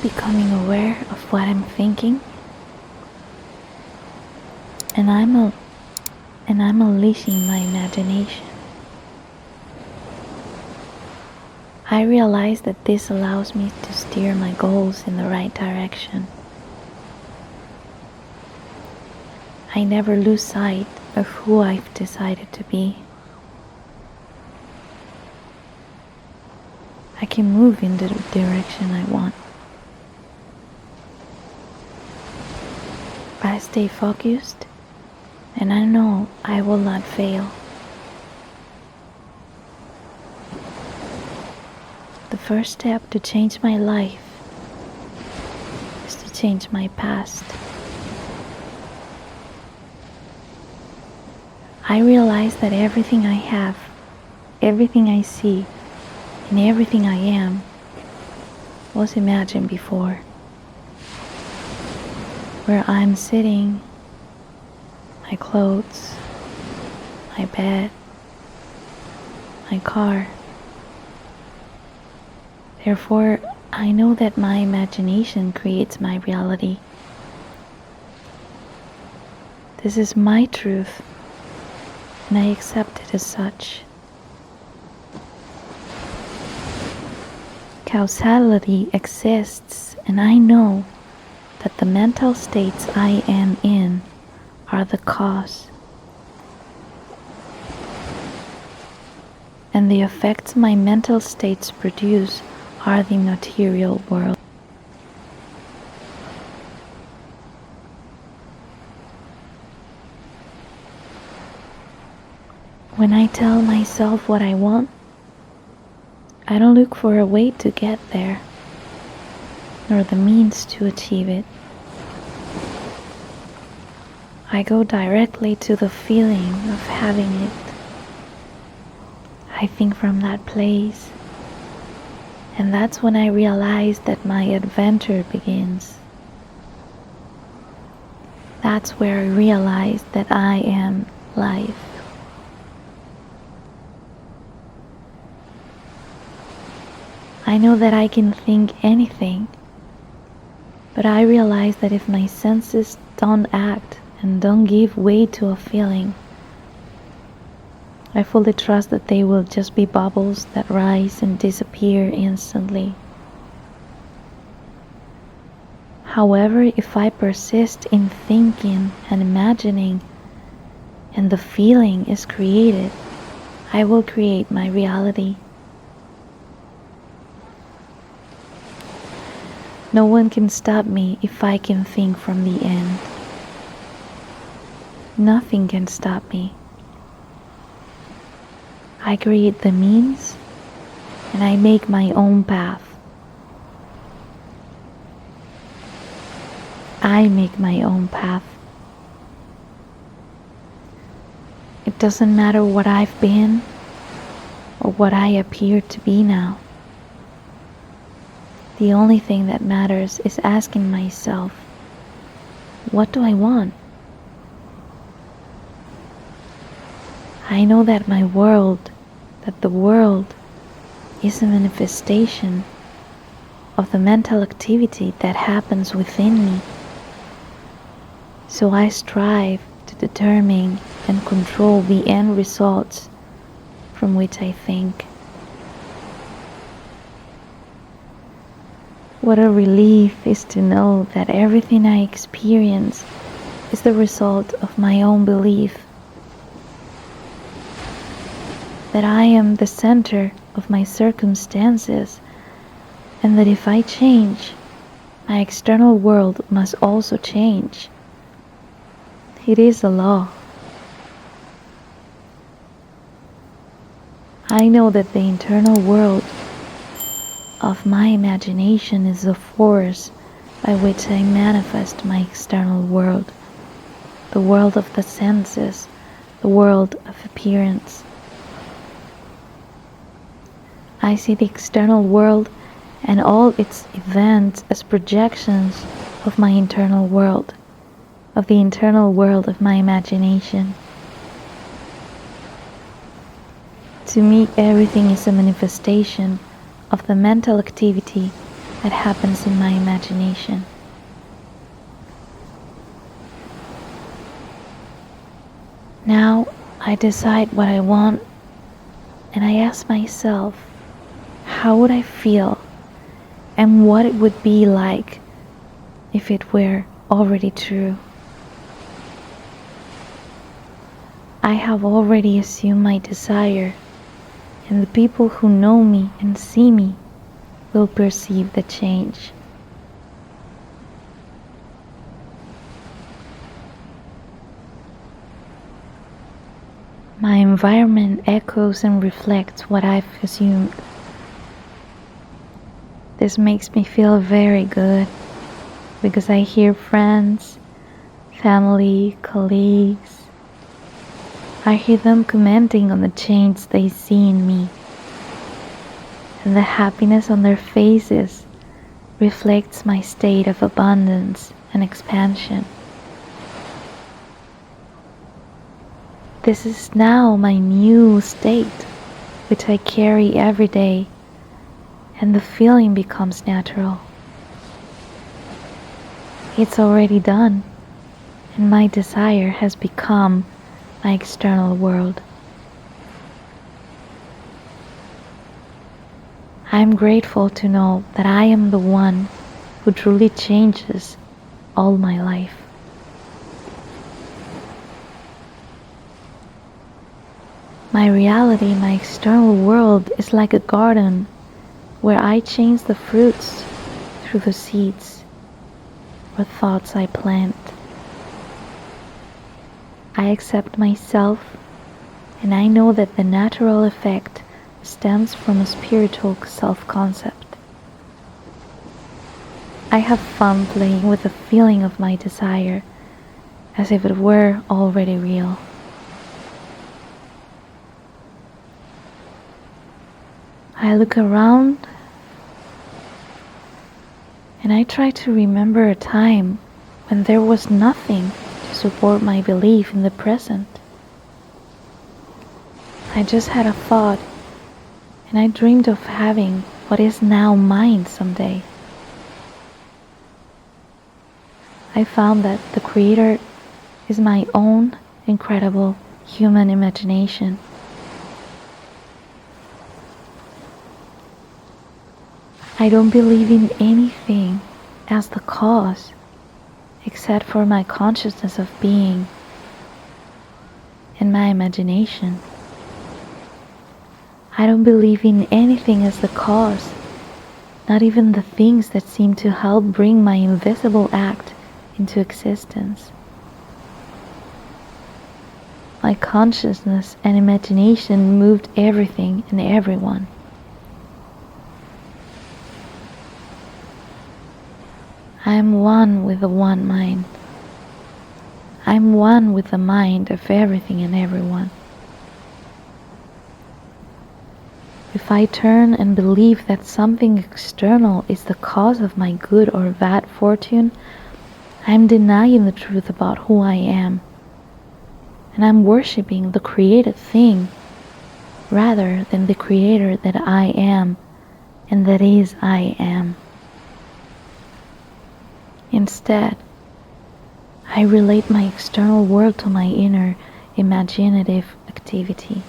becoming aware of what I'm thinking, and I'm unleashing my imagination. I realize that this allows me to steer my goals in the right direction. I never lose sight of who I've decided to be. I can move in the direction I want. I stay focused, and I know I will not fail. The first step to change my life is to change my past. I realize that everything I have, everything I see, and everything I am was imagined before. Where I'm sitting, my clothes, my bed, my car. Therefore, I know that my imagination creates my reality. This is my truth, and I accept it as such. Causality exists, and I know that the mental states I am in are the cause, and the effects my mental states produce are the material world. When I tell myself what I want, I don't look for a way to get there, nor the means to achieve it. I go directly to the feeling of having it. I think from that place, and that's when I realize that my adventure begins. That's where I realize that I am life. I know that I can think anything, but I realize that if my senses don't act and don't give way to a feeling, I fully trust that they will just be bubbles that rise and disappear instantly. However, if I persist in thinking and imagining, and the feeling is created, I will create my reality. No one can stop me if I can think from the end. Nothing can stop me. I create the means, and I make my own path. I make my own path. It doesn't matter what I've been or what I appear to be now. The only thing that matters is asking myself, what do I want? I know that the world is a manifestation of the mental activity that happens within me. So I strive to determine and control the end results from which I think. What a relief is to know that everything I experience is the result of my own belief. That I am the center of my circumstances, and that if I change, my external world must also change. It is a law. I know that the internal world of my imagination is the force by which I manifest my external world, the world of the senses, the world of appearance. I see the external world and all its events as projections of my internal world, of the internal world of my imagination. To me, everything is a manifestation of the mental activity that happens in my imagination. Now I decide what I want, and I ask myself, how would I feel and what it would be like if it were already true. I have already assumed my desire, and the people who know me and see me will perceive the change. My environment echoes and reflects what I've assumed. This makes me feel very good because I hear friends, family, colleagues. I hear them commenting on the change they see in me, and the happiness on their faces reflects my state of abundance and expansion. This is now my new state, which I carry every day, and the feeling becomes natural. It's already done, and my desire has become my external world. I'm grateful to know that I am the one who truly changes all my life. My reality, my external world is like a garden where I change the fruits through the seeds or thoughts I plant. I accept myself, and I know that the natural effect stems from a spiritual self-concept. I have fun playing with the feeling of my desire as if it were already real. I look around and I try to remember a time when there was nothing to support my belief in the present. I just had a thought, and I dreamed of having what is now mine someday. I found that the Creator is my own incredible human imagination. I don't believe in anything as the cause except for my consciousness of being and my imagination. I don't believe in anything as the cause, not even the things that seem to help bring my invisible act into existence. My consciousness and imagination moved everything and everyone. I am one with the one mind. I am one with the mind of everything and everyone. If I turn and believe that something external is the cause of my good or bad fortune, I am denying the truth about who I am, and I'm worshipping the created thing rather than the Creator that I am and that is I am. Instead, I relate my external world to my inner imaginative activity.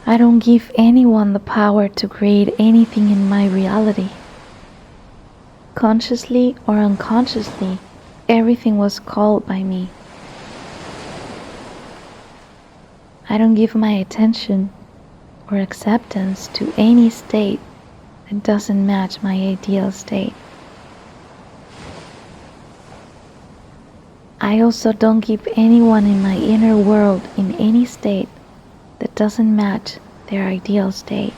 I don't give anyone the power to create anything in my reality. Consciously or unconsciously, everything was called by me. I don't give my attention or acceptance to any state that doesn't match my ideal state. I also don't keep anyone in my inner world in any state that doesn't match their ideal state.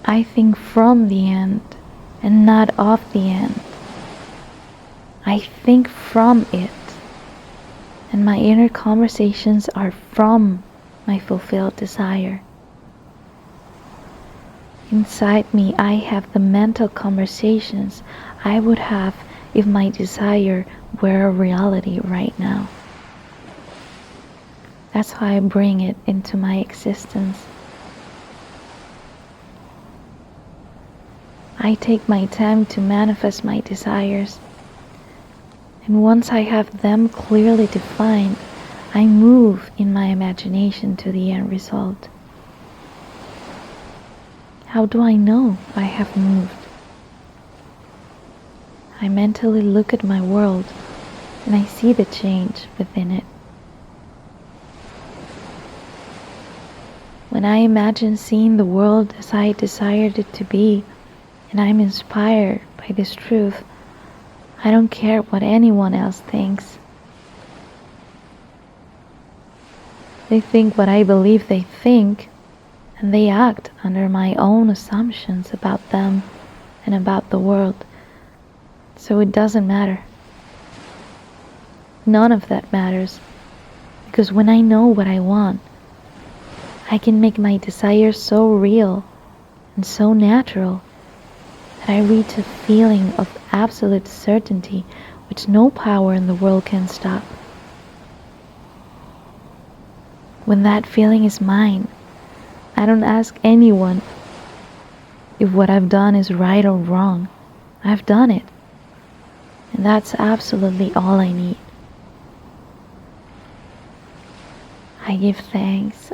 I think from the end and not of the end. I think from it, and my inner conversations are from my fulfilled desire. Inside me, I have the mental conversations I would have if my desire were a reality right now. That's how I bring it into my existence. I take my time to manifest my desires. And once I have them clearly defined, I move in my imagination to the end result. How do I know I have moved? I mentally look at my world and I see the change within it. When I imagine seeing the world as I desired it to be, and I'm inspired by this truth, I don't care what anyone else thinks. They think what I believe they think, and they act under my own assumptions about them and about the world. So it doesn't matter. None of that matters, because when I know what I want, I can make my desires so real and so natural that I reach a feeling of absolute certainty which no power in the world can stop. When that feeling is mine, I don't ask anyone if what I've done is right or wrong. I've done it, and that's absolutely all I need. I give thanks,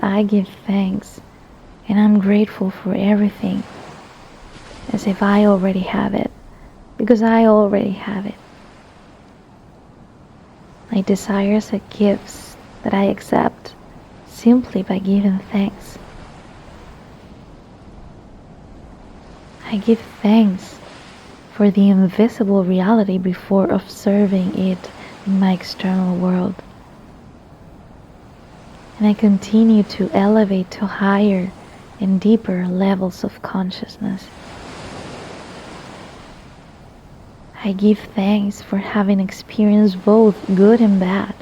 and I'm grateful for everything, as if I already have it, because I already have it. My desires are gifts that I accept simply by giving thanks. I give thanks for the invisible reality before observing it in my external world. And I continue to elevate to higher and deeper levels of consciousness. I give thanks for having experienced both good and bad.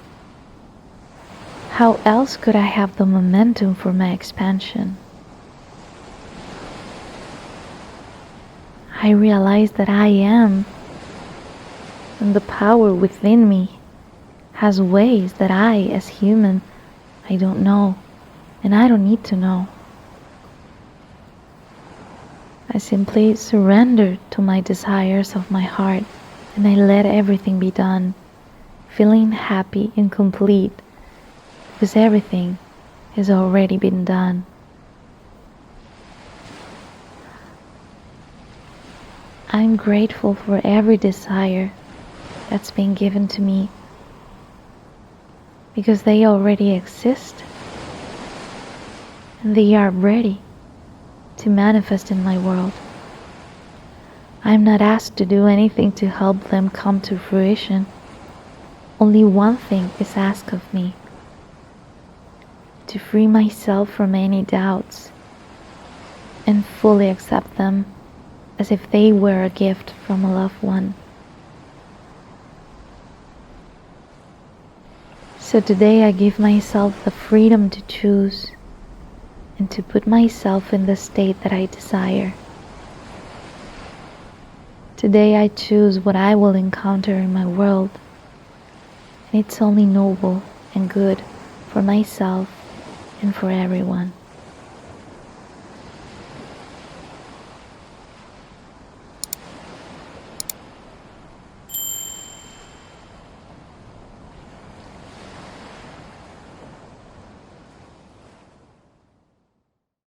How else could I have the momentum for my expansion? I realize that I am, and the power within me has ways that I, as human, I don't know, and I don't need to know. I simply surrender to my desires of my heart, and I let everything be done, feeling happy and complete, because everything has already been done. I'm grateful for every desire that's been given to me, because they already exist, and they are ready to manifest in my world. I'm not asked to do anything to help them come to fruition. Only one thing is asked of me: to free myself from any doubts and fully accept them as if they were a gift from a loved one. So today I give myself the freedom to choose and to put myself in the state that I desire. Today I choose what I will encounter in my world, and it's only noble and good for myself and for everyone.